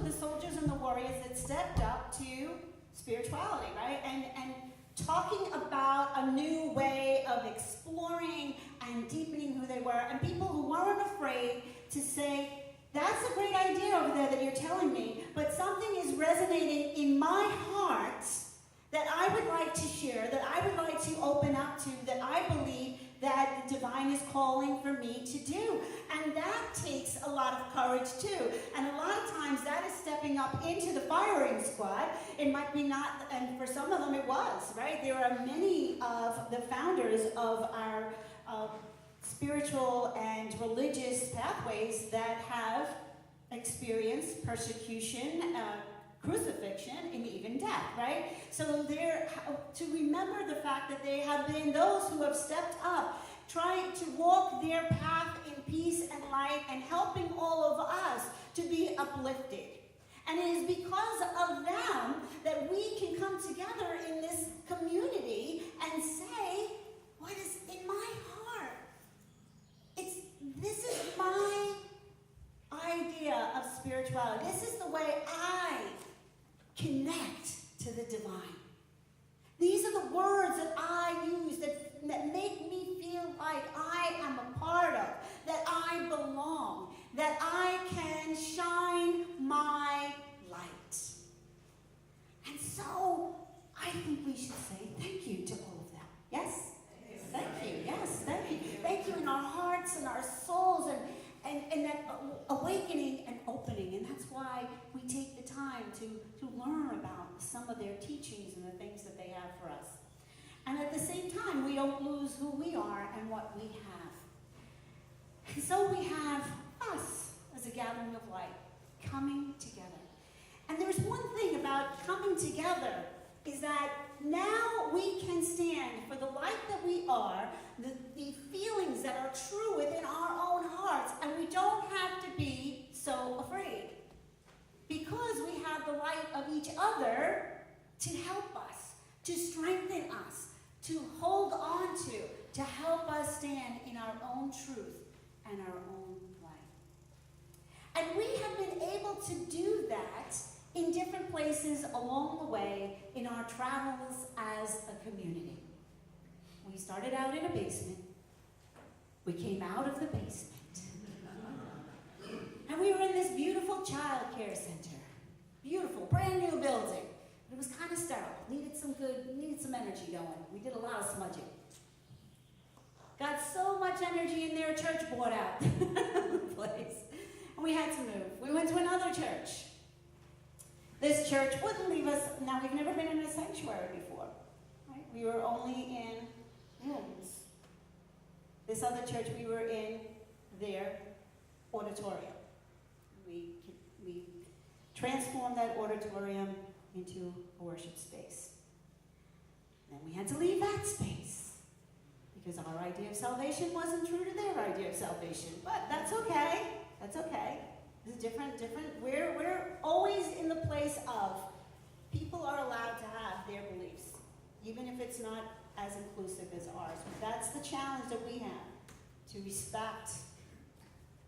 the soldiers and the warriors that stepped up to spirituality, right? And talking about a new way of exploring and deepening who they were, and people who weren't afraid to say, that's a great idea over there that you're telling me, but something is resonating in my heart that I would like to share, that I would like to open up to, that I believe that the divine is calling for me to do. And that takes a lot of courage too. And a lot of times that is stepping up into the firing squad. It might be not, and for some of them it was, right? There are many of the founders of our spiritual and religious pathways that have experienced persecution, crucifixion, and even death, right? So to remember the fact that they have been those who have stepped up, trying to walk their path in peace and light, and helping all of us to be uplifted. And it is because of them that we can come together in this community and say, what is in my heart? This is my idea of spirituality. This is the way I connect to the divine. These are the words that I use that make me feel like I am a part of, that I belong, that I can shine my light. And so I think we should say thank you to all of them. Yes? Thank you. Yes, thank you. Thank you in our hearts and our souls and that awakening and opening. And that's why we take the time to learn about some of their teachings and the things that they have for us. And at the same time, we don't lose who we are and what we have. And so we have us as a gathering of light coming together. And there's one thing about coming together is that now we can stand for the light that we are, the feelings that are true within our own hearts, and we don't have to be so afraid. Because we have the light of each other to help us, to strengthen us, to hold on to help us stand in our own truth and our own light. And we have been able to do that in different places along the way in our travels as a community. We started out in a basement. We came out of the basement. And we were in this beautiful child care center. Beautiful, brand new building. It was kind of sterile. Needed some energy going. We did a lot of smudging. Got so much energy in there, church bought out the place. And we had to move. We went to another church. This church wouldn't leave us. Now, we've never been in a sanctuary before. Right? We were only in rooms. This other church, we were in their auditorium. We transformed that auditorium into a worship space. Then we had to leave that space because our idea of salvation wasn't true to their idea of salvation. But that's okay. That's okay. It's different. We're always in the place of people are allowed to have their beliefs, even if it's not as inclusive as ours. But that's the challenge that we have, to respect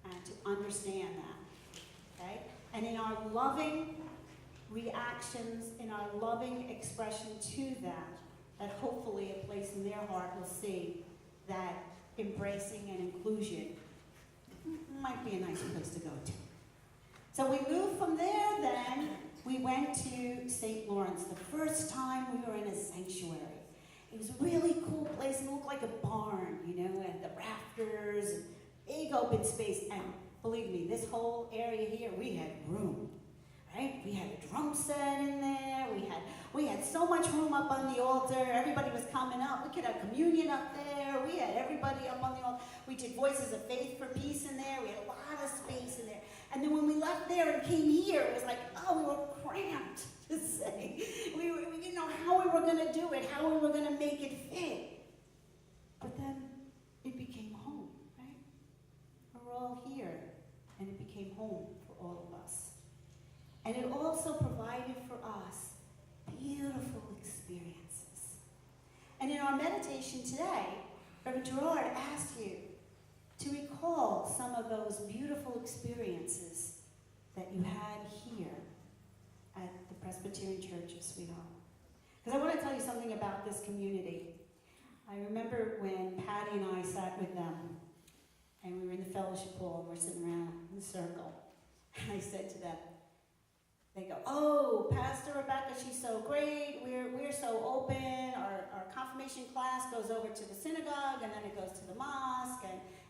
and to understand that. Okay? And in our loving reactions, in our loving expression to that hopefully a place in their heart will see that embracing and inclusion might be a nice place to go to. So we moved from there then, we went to St. Lawrence. The first time we were in a sanctuary. It was a really cool place. It looked like a barn, and the rafters, and big open space. And believe me, this whole area here, we had room, right? We had a drum set in there. We had so much room up on the altar. Everybody was coming up. We could have communion up there. We had everybody up on the altar. We did Voices of Faith for Peace in there. We had a lot of space in there. And then when we left there and came here, it was like, we were cramped, to say. We didn't know how we were going to do it, how we were going to make it fit. But then it became home, right? We're all here, and it became home for all of us. And it also provided for us beautiful experiences. And in our meditation today, Reverend Gerard asked you to recall some of those beautiful experiences that you had here Presbyterian Church of Sweet Home. Because I want to tell you something about this community. I remember when Patty and I sat with them, and we were in the fellowship hall, and we're sitting around in a circle. And I said to them, they go, "Oh, Pastor Rebecca, she's so great. We're so open. Our confirmation class goes over to the synagogue, and then it goes to the mosque,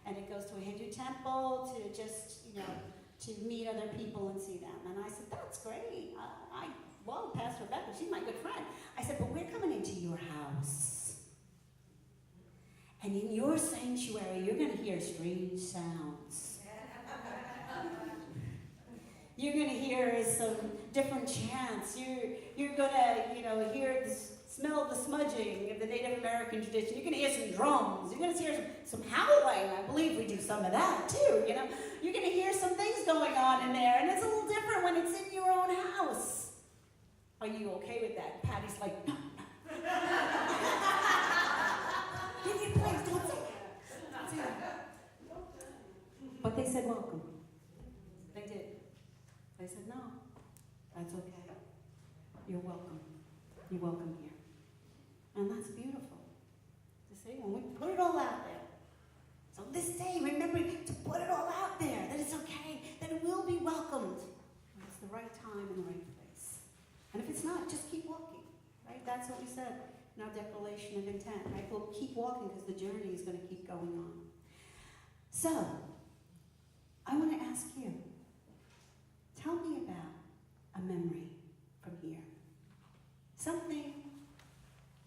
and it goes to a Hindu temple to just, to meet other people and see them." And I said, "That's great. Well, Pastor Rebecca, she's my good friend." I said, "But we're coming into your house. And in your sanctuary, you're going to hear strange sounds. You're going to hear some different chants. You're going to, hear smell the smudging of the Native American tradition. You're going to hear some drums. You're going to hear some howling. I believe we do some of that too. You're going to hear some things going on in there, and it's a little different when it's in your own house. Are you okay with that?" Patty's like, "No, no." Please don't say that. But they said welcome. They did. They said, "No, that's okay. You're welcome. You're welcome here." And that's beautiful to see when we put it all out there. So this day, remember to put it all out there, that it's okay, that it will be welcomed. When it's the right time and the right place. And if it's not, just keep walking, right? That's what we said in our declaration of intent, right? We'll keep walking because the journey is going to keep going on. So, I want to ask you, tell me about a memory from here. Something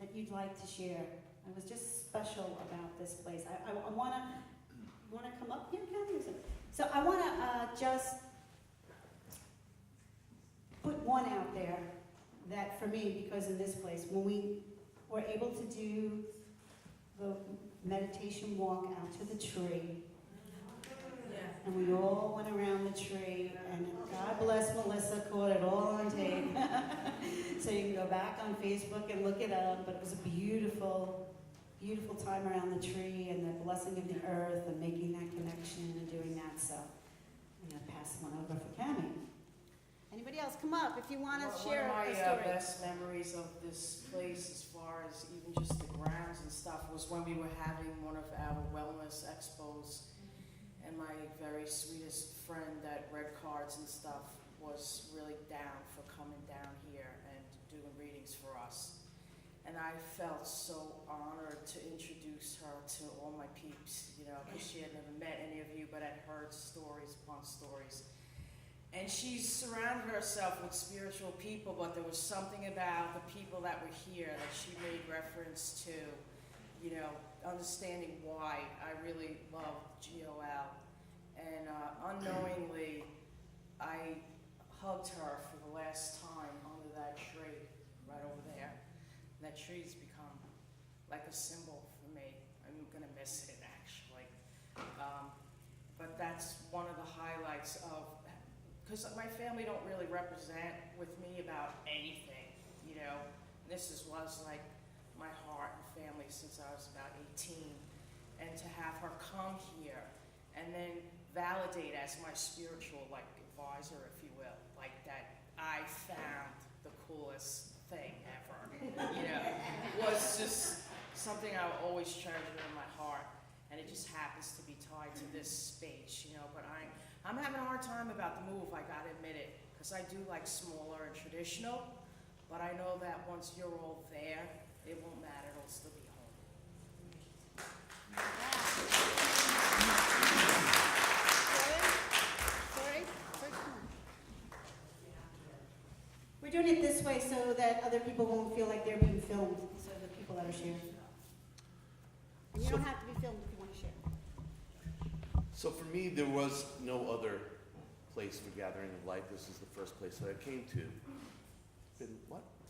that you'd like to share. It was just special about this place. I want to come up here, Kathy? So I want to just put one out there that for me, because in this place, when we were able to do the meditation walk out to the tree, and we all went around the tree, and God bless Melissa, caught it all on tape. So you can go back on Facebook and look it up, but it was a beautiful, beautiful time around the tree and the blessing of the earth and making that connection and doing that. So I'm going to pass one over for Cammie. Anybody else? Come up if you want to share a story. One of my best memories of this place, as far as even just the grounds and stuff, was when we were having one of our wellness expos. And my very sweetest friend that read cards and stuff was really down for coming down here and doing readings for us. And I felt so honored to introduce her to all my peeps, because she had never met any of you, but had heard stories upon stories. And she surrounded herself with spiritual people, but there was something about the people that were here that she made reference to, understanding why I really loved JoAnn. And unknowingly, I hugged her for the last time under that tree right over there. And that tree's become like a symbol for me. I'm going to miss it, actually. But that's one of the highlights of, because my family don't really represent with me about anything, This was like my heart and family since I was about 18. And to have her come here and then validate as my spiritual advisor, if you will, that I found the coolest thing ever, was just something I will always treasure in my heart. And it just happens to be tied to this space, but I'm having a hard time about the move, I gotta admit it, because I do like smaller and traditional, but I know that once you're all there, it won't matter, it'll still be home. We're doing it this way so that other people won't feel like they're being filmed, so the people that are sharing. And you don't have to be filmed if you want to share. So for me, there was no other place for gathering of life. This is the first place that I came to. It's been,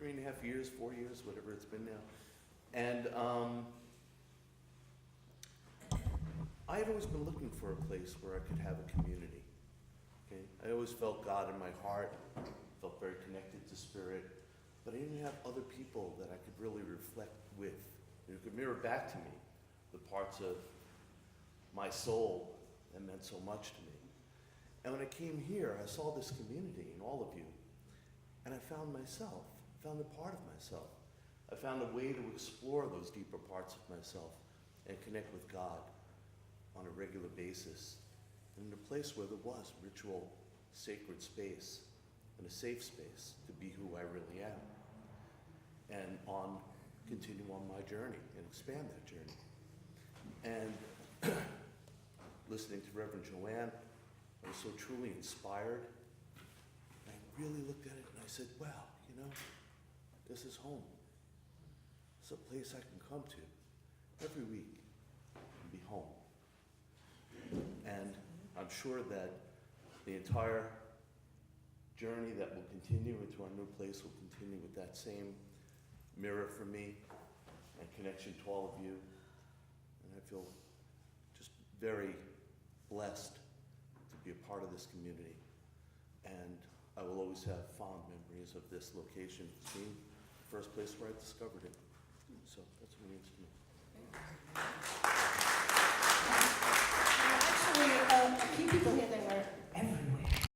3.5 years, 4 years, whatever it's been now. And I had always been looking for a place where I could have a community. Okay? I always felt God in my heart, felt very connected to Spirit, but I didn't have other people that I could really reflect with, who could mirror back to me the parts of my soul that meant so much to me. And when I came here, I saw this community and all of you. And I found myself, found a part of myself. I found a way to explore those deeper parts of myself and connect with God on a regular basis in a place where there was ritual, sacred space and a safe space to be who I really am. And continue on my journey and expand that journey. And listening to Reverend JoAnn, I was so truly inspired. I really looked at it and I said, wow, you know, this is home. It's a place I can come to every week and be home. And I'm sure that the entire journey that will continue into our new place will continue with that same mirror for me and connection to all of you. And I feel just very blessed to be a part of this community. And I will always have fond memories of this location being the first place where I discovered it. So that's what it means to me. Actually, a few people here